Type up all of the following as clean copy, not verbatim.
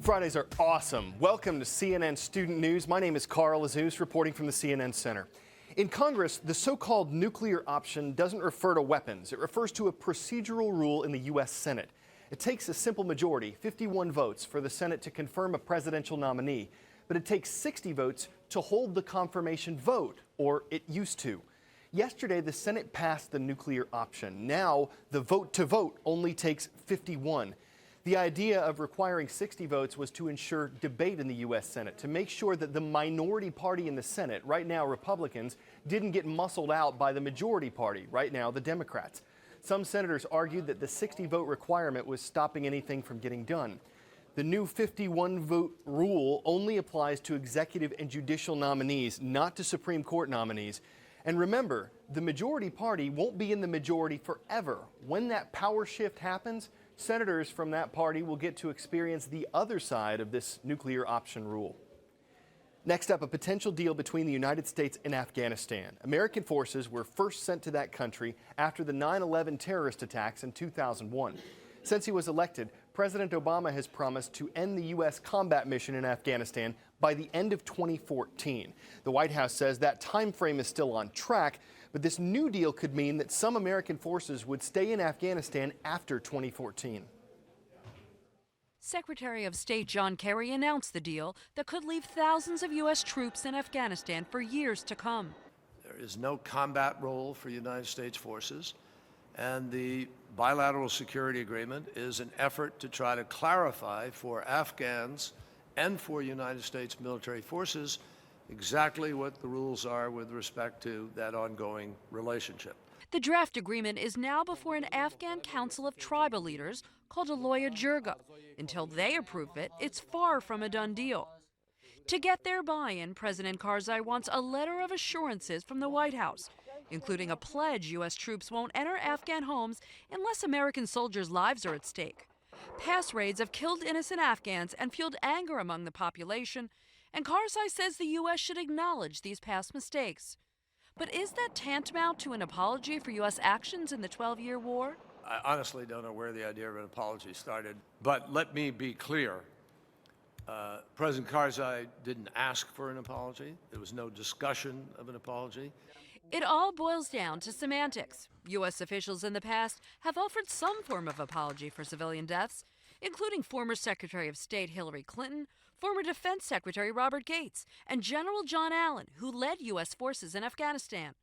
Fridays are awesome. Welcome to CNN Student News. My name is Carl Azus, reporting from the CNN Center. In Congress, the so-called nuclear option doesn't refer to weapons. It refers to a procedural rule in the U.S. Senate. It takes a simple majority, 51 votes, for the Senate to confirm a presidential nominee. But it takes 60 votes to hold the confirmation vote, or it used to. Yesterday, the Senate passed the nuclear option. Now, the vote to vote only takes 51. The idea of requiring 60 votes was to ensure debate in the U.S. Senate, to make sure that the minority party in the Senate, right now Republicans, didn't get muscled out by the majority party, right now the Democrats. Some senators argued that the 60-vote requirement was stopping anything from getting done. The new 51-vote rule only applies to executive and judicial nominees, not to Supreme Court nominees. And remember, the majority party won't be in the majority forever. When that power shift happens, senators from that party will get to experience the other side of this nuclear option rule. Next up, a potential deal between the United States and Afghanistan. American forces were first sent to that country after the 9/11 terrorist attacks in 2001. Since he was elected, President Obama has promised to end the U.S. combat mission in Afghanistan by the end of 2014. The White House says that time frame is still on track, but this new deal could mean that some American forces would stay in Afghanistan after 2014. Secretary of State John Kerry announced the deal that could leave thousands of U.S. troops in Afghanistan for years to come. There is no combat role for United States forces, and the bilateral security agreement is an effort to try to clarify for Afghans and for United States military forces exactly what the rules are with respect to that ongoing relationship. The draft agreement is now before an Afghan council of tribal leaders called a Loya Jirga. Until they approve it, it's far from a done deal. To get their buy-in, President Karzai wants a letter of assurances from the White House, including a pledge U.S. troops won't enter Afghan homes unless American soldiers' lives are at stake. Past raids have killed innocent Afghans and fueled anger among the population, and Karzai says the U.S. should acknowledge these past mistakes. But is that tantamount to an apology for U.S. actions in the 12-year war? I honestly don't know where the idea of an apology started, but let me be clear. President Karzai didn't ask for an apology. There was no discussion of an apology. It all boils down to semantics. U.S. officials in the past have offered some form of apology for civilian deaths, including former Secretary of State Hillary Clinton, former Defense Secretary Robert Gates, and General John Allen, who led U.S. forces in Afghanistan.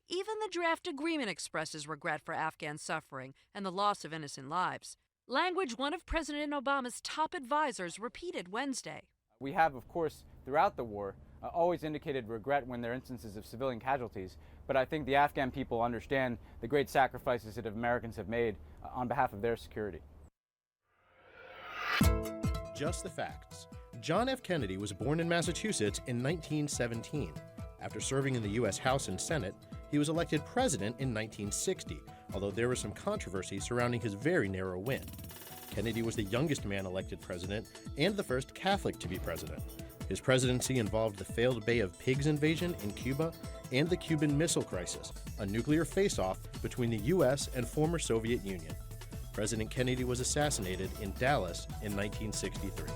Even the draft agreement expresses regret for Afghan suffering and the loss of innocent lives. Language one of President Obama's top advisors repeated Wednesday. We have, of course, throughout the war, always indicated regret when there are instances of civilian casualties, but I think the Afghan people understand the great sacrifices that Americans have made on behalf of their security. Just the facts. John F. Kennedy was born in Massachusetts in 1917. After serving in the U.S. House and Senate, he was elected president in 1960, although there was some controversy surrounding his very narrow win. Kennedy was the youngest man elected president and the first Catholic to be president. His presidency involved the failed Bay of Pigs invasion in Cuba and the Cuban Missile Crisis, a nuclear face-off between the U.S. and former Soviet Union. President Kennedy was assassinated in Dallas in 1963.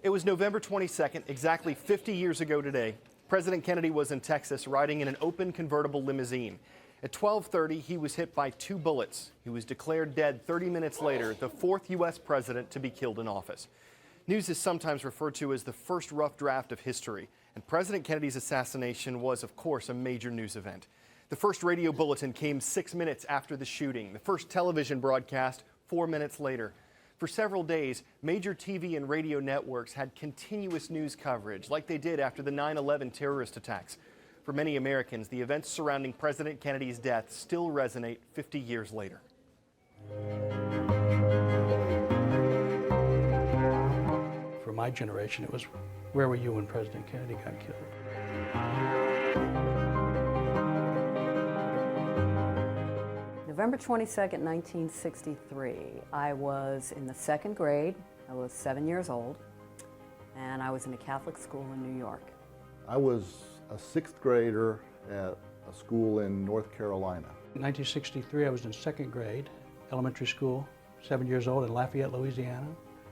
It was November 22nd, exactly 50 years ago today. President Kennedy was in Texas riding in an open convertible limousine. At 12:30, he was hit by 2 bullets. He was declared dead 30 minutes later, the 4th U.S. president to be killed in office. News is sometimes referred to as the first rough draft of history, and President Kennedy's assassination was, of course, a major news event. The first radio bulletin came 6 minutes after the shooting. The first television broadcast 4 minutes later. For several days, major TV and radio networks had continuous news coverage, like they did after the 9/11 terrorist attacks. For many Americans, the events surrounding President Kennedy's death still resonate 50 years later. For my generation, it was, where were you when President Kennedy got killed? November 22nd, 1963, I was in the 2nd grade. I was 7 years old, and I was in a Catholic school in New York. I was a 6th grader at a school in North Carolina. In 1963, I was in 2nd grade, elementary school, 7 years old in Lafayette, Louisiana.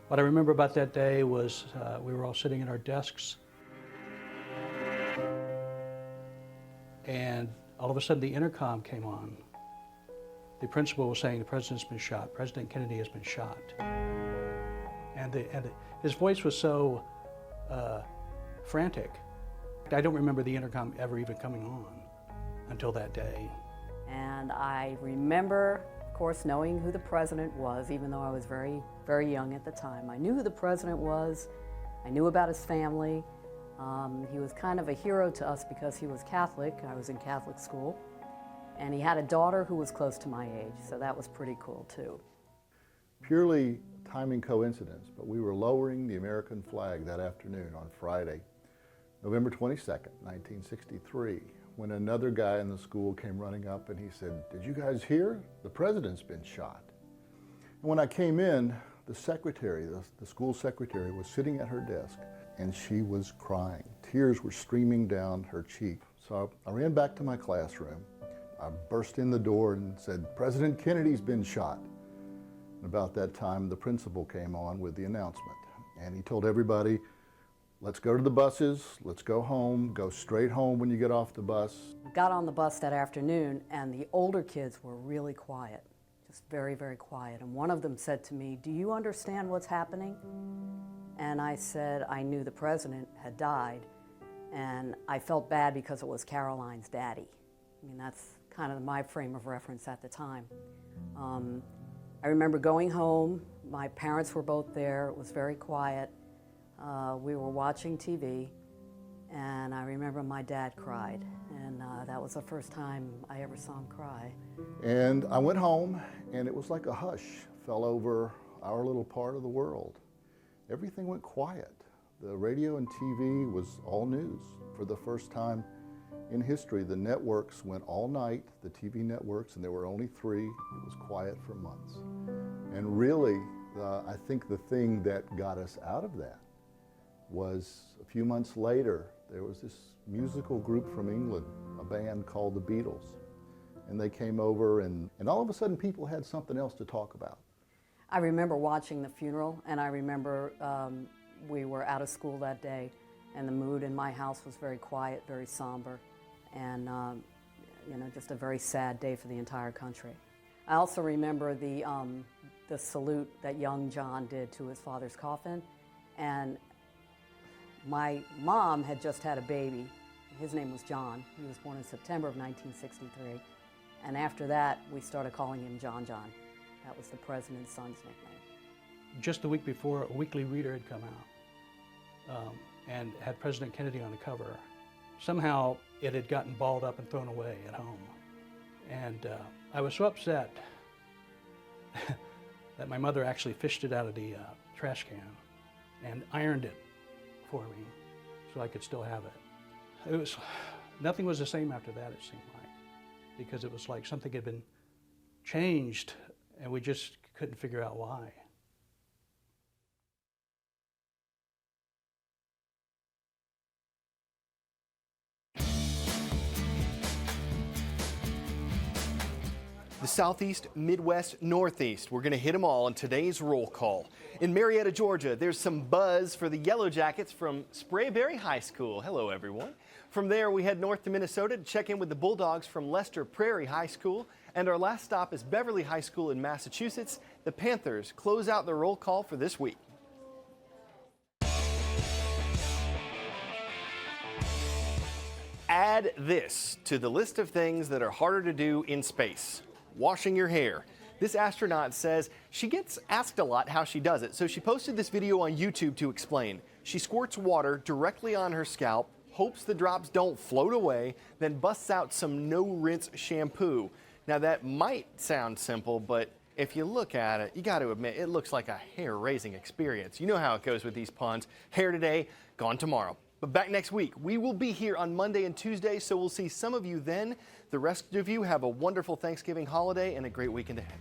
What I remember about that day was we were all sitting at our desks, and all of a sudden the intercom came on. The principal was saying the president's been shot, President Kennedy has been shot. And his voice was so frantic. I don't remember the intercom ever even coming on until that day. And I remember, of course, knowing who the president was, even though I was very, very young at the time. I knew who the president was. I knew about his family. He was kind of a hero to us because he was Catholic. I was in Catholic school. And he had a daughter who was close to my age, so that was pretty cool too. Purely timing coincidence, but we were lowering the American flag that afternoon on Friday, November 22nd, 1963, when another guy in the school came running up and he said, "Did you guys hear? The president's been shot." And when I came in, the secretary, the school secretary, was sitting at her desk and she was crying. Tears were streaming down her cheek. So I ran back to my classroom. I burst in the door and said, "President Kennedy's been shot." And about that time, the principal came on with the announcement. And he told everybody, "Let's go to the buses, let's go home, go straight home when you get off the bus." Got on the bus that afternoon, and the older kids were really quiet, just very, very quiet. And one of them said to me, "Do you understand what's happening?" And I said I knew the president had died, and I felt bad because it was Caroline's daddy. I mean, that's kind of my frame of reference at the time. I remember going home. My parents were both there. It was very quiet. We were watching TV, and I remember my dad cried, and that was the first time I ever saw him cry. And I went home, and it was like a hush fell over our little part of the world. Everything went quiet. The radio and TV was all news. For the first time in history, the networks went all night, the TV networks, and there were only 3. It was quiet for months. And really, I think the thing that got us out of that was a few months later, there was this musical group from England, a band called the Beatles. And they came over, and all of a sudden people had something else to talk about. I remember watching the funeral, and I remember we were out of school that day, and the mood in my house was very quiet, very somber, and you know, just a very sad day for the entire country. I also remember the salute that young John did to his father's coffin, and my mom had just had a baby. His name was John. He was born in September of 1963, and after that, we started calling him John John. That was the president's son's nickname. Just the week before, a weekly reader had come out and had President Kennedy on the cover. Somehow it had gotten balled up and thrown away at home. And I was so upset that my mother actually fished it out of the trash can and ironed it for me so I could still have it. Nothing was the same after that, it seemed like, because it was like something had been changed and we just couldn't figure out why. The Southeast, Midwest, Northeast. We're going to hit them all in today's roll call. In Marietta, Georgia, there's some buzz for the Yellow Jackets from Sprayberry High School. Hello, everyone. From there, we head north to Minnesota to check in with the Bulldogs from Lester Prairie High School. And our last stop is Beverly High School in Massachusetts. The Panthers close out the roll call for this week. Add this to the list of things that are harder to do in space. Washing your hair. This astronaut says she gets asked a lot how she does it, so she posted this video on YouTube to explain. She squirts water directly on her scalp, hopes the drops don't float away, then busts out some no-rinse shampoo. Now that might sound simple, but if you look at it, you got to admit it looks like a hair-raising experience. You know how it goes with these puns. Hair today, gone tomorrow. But back next week. We will be here on Monday and Tuesday, so we'll see some of you then. The rest of you have a wonderful Thanksgiving holiday and a great weekend ahead.